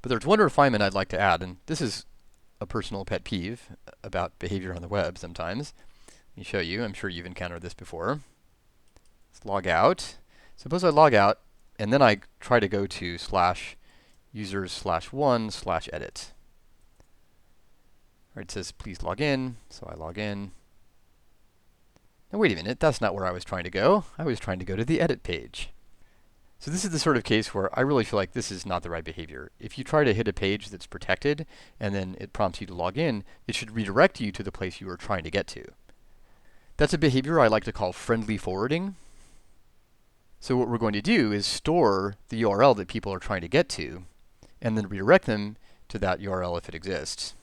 But there's one refinement I'd like to add, and this is a personal pet peeve about behavior on the web sometimes. Let me show you. I'm sure you've encountered this before. Let's log out. Suppose I log out, and then I try to go to /users/1/edit. It says, please log in, so I log in. Now wait a minute, that's not where I was trying to go. I was trying to go to the edit page. So this is the sort of case where I really feel like this is not the right behavior. If you try to hit a page that's protected, and then it prompts you to log in, it should redirect you to the place you were trying to get to. That's a behavior I like to call friendly forwarding. So what we're going to do is store the URL that people are trying to get to, and then redirect them to that URL if it exists.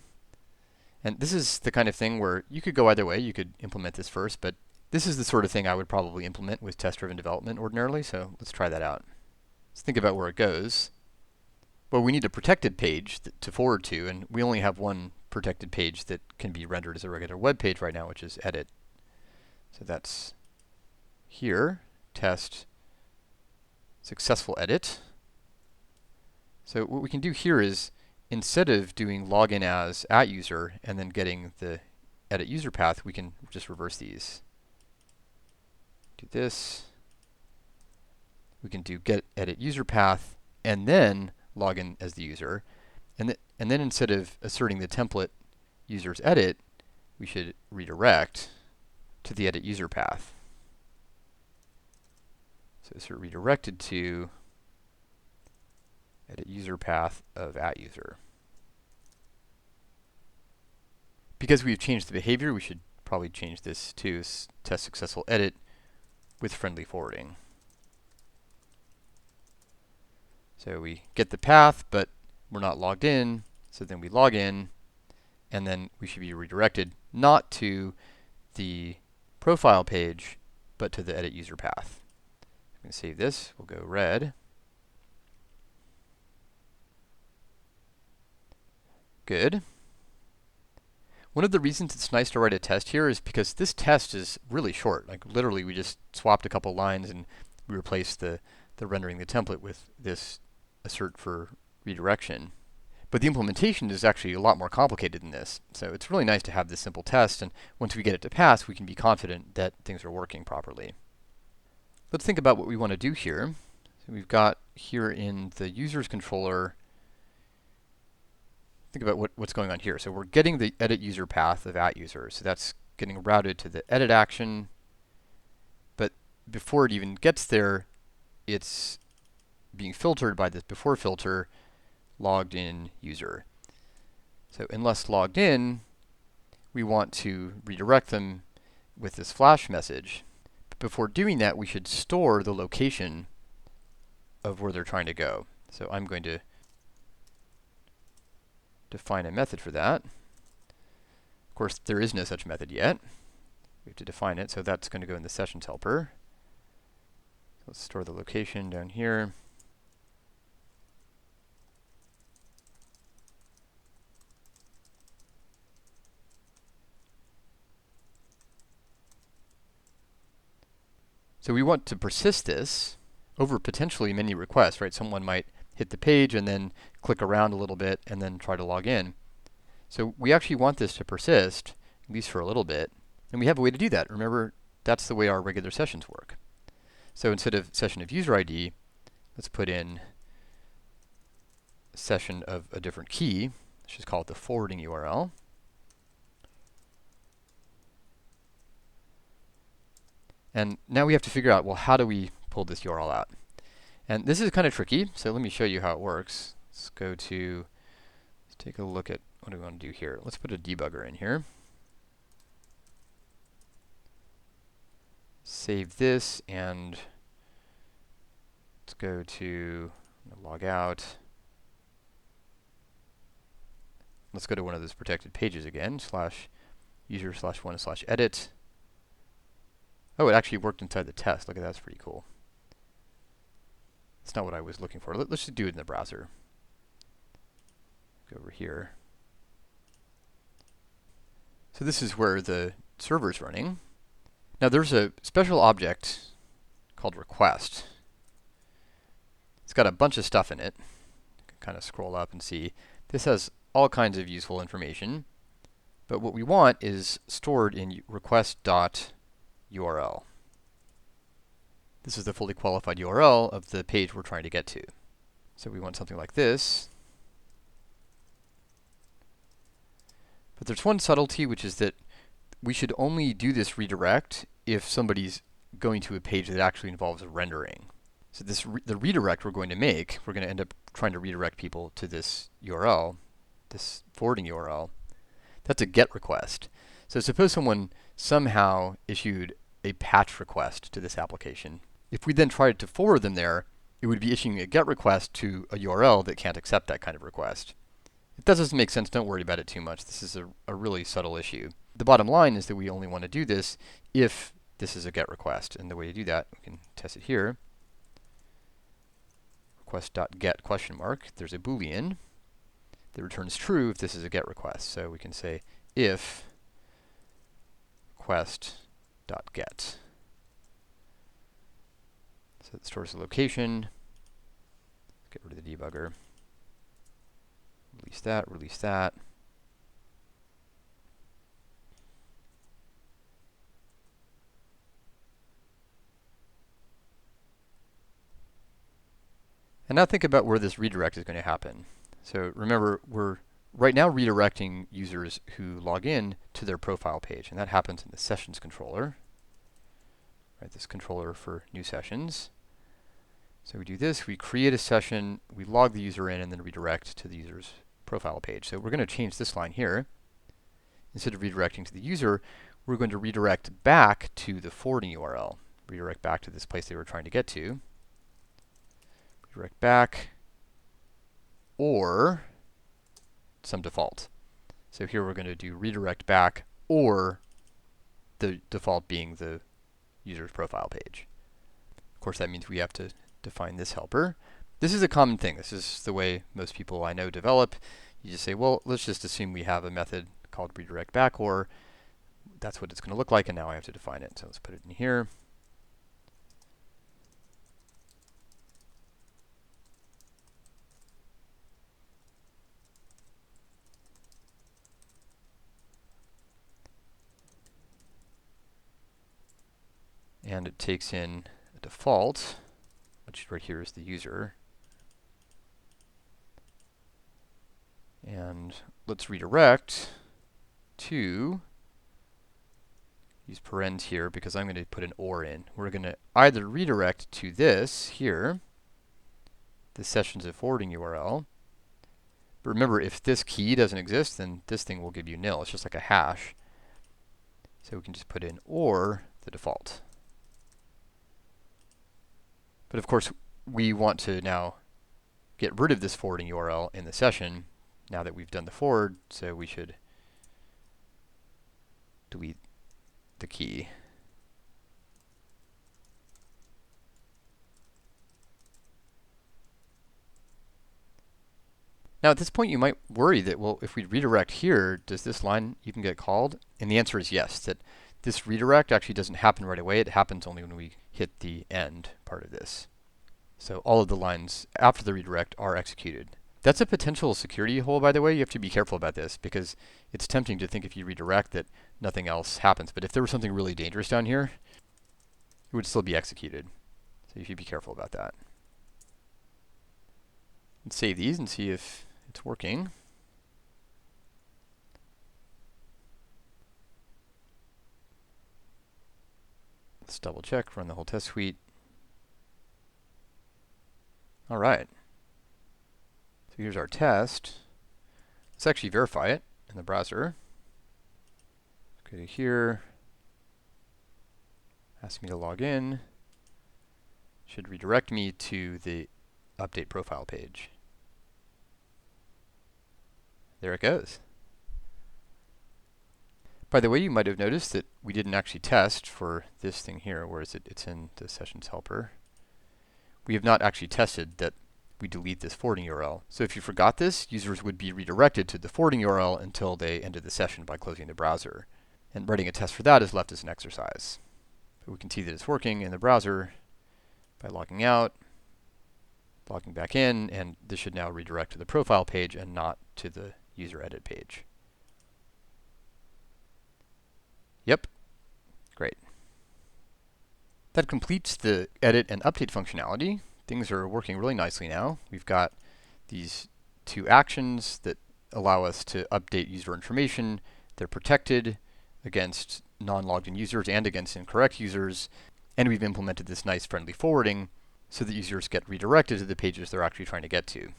And this is the kind of thing where you could go either way. You could implement this first, but this is the sort of thing I would probably implement with test-driven development ordinarily, so let's try that out. Let's think about where it goes. Well, we need a protected page to forward to, and we only have one protected page that can be rendered as a regular web page right now, which is edit. So that's here, test, successful edit. So what we can do here is, instead of doing login as @user and then getting the edit user path, we can just reverse these. Do this. We can do get edit user path and then log in as the user. And then instead of asserting the template users edit, we should redirect to the edit user path. So it's redirected to edit user path of @user. Because we've changed the behavior, we should probably change this to test successful edit with friendly forwarding. So we get the path, but we're not logged in, so then we log in, and then we should be redirected not to the profile page, but to the edit user path. I'm going to save this. We'll go red. Good. One of the reasons it's nice to write a test here is because this test is really short. Like literally, we just swapped a couple lines and we replaced the rendering the template with this assert for redirection. But the implementation is actually a lot more complicated than this. So it's really nice to have this simple test, and once we get it to pass, we can be confident that things are working properly. Let's think about what we want to do here. So we've got here in the users controller, think about what's going on here. So we're getting the edit user path of @user. So that's getting routed to the edit action. But before it even gets there, it's being filtered by this before filter, logged in user. So unless logged in, we want to redirect them with this flash message. But before doing that, we should store the location of where they're trying to go. So I'm going to define a method for that. Of course, there is no such method yet. We have to define it, so that's going to go in the sessions helper. Let's store the location down here. So we want to persist this over potentially many requests, right? Someone might hit the page and then click around a little bit and then try to log in. So we actually want this to persist, at least for a little bit. And we have a way to do that. Remember, that's the way our regular sessions work. So instead of session of user ID, let's put in a session of a different key. Let's just call it the forwarding URL. And now we have to figure out, well, how do we pull this URL out? And this is kind of tricky, so let me show you how it works. Let's take a look at what do we want to do here. Let's put a debugger in here. Save this, and let's go to log out. Let's go to one of those protected pages again, /user/1/edit. Oh, it actually worked inside the test. Look at that, that's pretty cool. That's not what I was looking for. Let's just do it in the browser. Go over here. So this is where the server's running. Now there's a special object called request. It's got a bunch of stuff in it. kind of scroll up and see this has all kinds of useful information. But what we want is stored in request.url. This is the fully qualified URL of the page we're trying to get to. So we want something like this. But there's one subtlety, which is that we should only do this redirect if somebody's going to a page that actually involves rendering. So the redirect we're going to make, we're going to end up trying to redirect people to this URL, this forwarding URL. That's a GET request. So suppose someone somehow issued a patch request to this application. If we then tried to forward them there, it would be issuing a GET request to a URL that can't accept that kind of request. If that doesn't make sense, don't worry about it too much. This is a really subtle issue. The bottom line is that we only want to do this if this is a GET request. And the way to do that, we can test it here. Request.get question mark. There's a Boolean that returns true if this is a GET request. So we can say if request.get. So it stores the location. Get rid of the debugger. Release that, release that. And now think about where this redirect is going to happen. So remember, we're right now redirecting users who log in to their profile page, and that happens in the sessions controller. Right, this controller for new sessions. So we do this, we create a session, we log the user in, and then redirect to the user's profile page. So we're going to change this line here. Instead of redirecting to the user, we're going to redirect back to the forwarding URL. Redirect back to this place they were trying to get to. Redirect back, or some default. So here we're going to do redirect back, or the default being the user's profile page. Of course, that means we have to define this helper. This is a common thing. This is the way most people I know develop. You just say, well, let's just assume we have a method called redirect back, or that's what it's going to look like, and now I have to define it. So let's put it in here. And it takes in a default, which right here is the user. And let's redirect to, use parens here because I'm going to put an or in. We're going to either redirect to this here, the sessions of forwarding URL. But remember, if this key doesn't exist, then this thing will give you nil. It's just like a hash. So we can just put in or the default. But of course, we want to now get rid of this forwarding URL in the session now that we've done the forward, so we should delete the key. Now at this point you might worry that, well, if we redirect here, does this line even get called? And the answer is yes, that this redirect actually doesn't happen right away. It happens only when we hit the end part of this. So all of the lines after the redirect are executed. That's a potential security hole, by the way. You have to be careful about this because it's tempting to think if you redirect that nothing else happens. But if there was something really dangerous down here, it would still be executed. So you should be careful about that. Let's save these and see if it's working. Let's double check, run the whole test suite. All right. So here's our test. Let's actually verify it in the browser. Go to here. Ask me to log in. Should redirect me to the update profile page. There it goes. By the way, you might have noticed that we didn't actually test for this thing here, whereas it's in the sessions helper. We have not actually tested that we delete this forwarding URL. So if you forgot this, users would be redirected to the forwarding URL until they ended the session by closing the browser. And writing a test for that is left as an exercise. But we can see that it's working in the browser by logging out. Logging back in, and this should now redirect to the profile page and not to the user edit page. Yep, great. That completes the edit and update functionality. Things are working really nicely now. We've got these two actions that allow us to update user information. They're protected against non-logged in users and against incorrect users. And we've implemented this nice friendly forwarding so that users get redirected to the pages they're actually trying to get to.